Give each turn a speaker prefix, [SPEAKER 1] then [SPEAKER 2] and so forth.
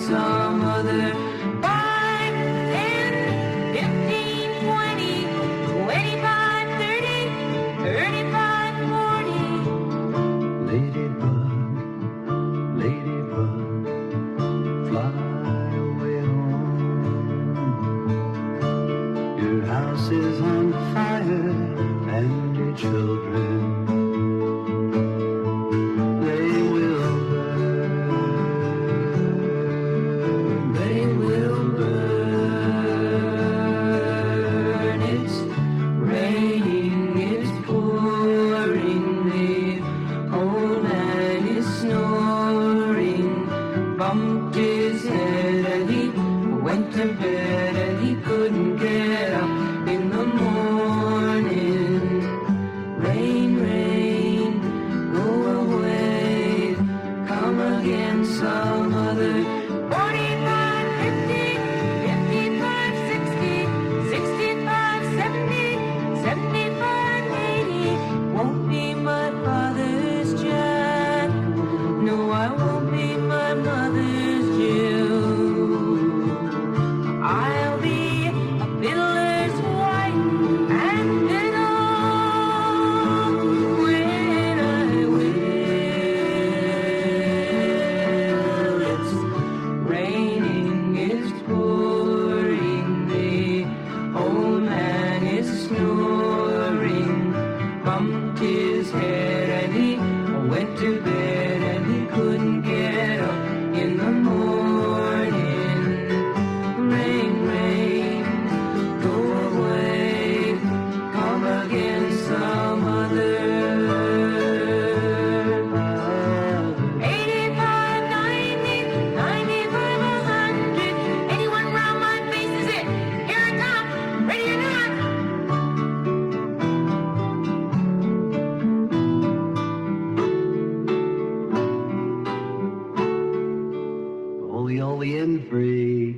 [SPEAKER 1] some other. 5, 10, 15, 20, 25, 30, 35, 40.
[SPEAKER 2] Ladybug, ladybug, fly away home. Your house is on fire and your children, they will burn, they will burn.
[SPEAKER 1] It's raining, it's pouring, the old man is snoring. Bumped his head and he went to bed and he couldn't get up in the morning. Rain, rain, go away, come again some other. 45, 50, 55, 60, 65, 70, 75, 80. Won't be my father's Jack, no, I won't be my mother's Jill. I'll be a fiddler's wife and fiddle when I will. It's raining, it's pouring, the old man is snoring. Bumped his head and he went to bed and he couldn't get up in the morning. Rain, rain, go away, come again some other. 85, 90, 95, 100. Anyone round my face is it? Here I come, ready or not.
[SPEAKER 2] Only and free.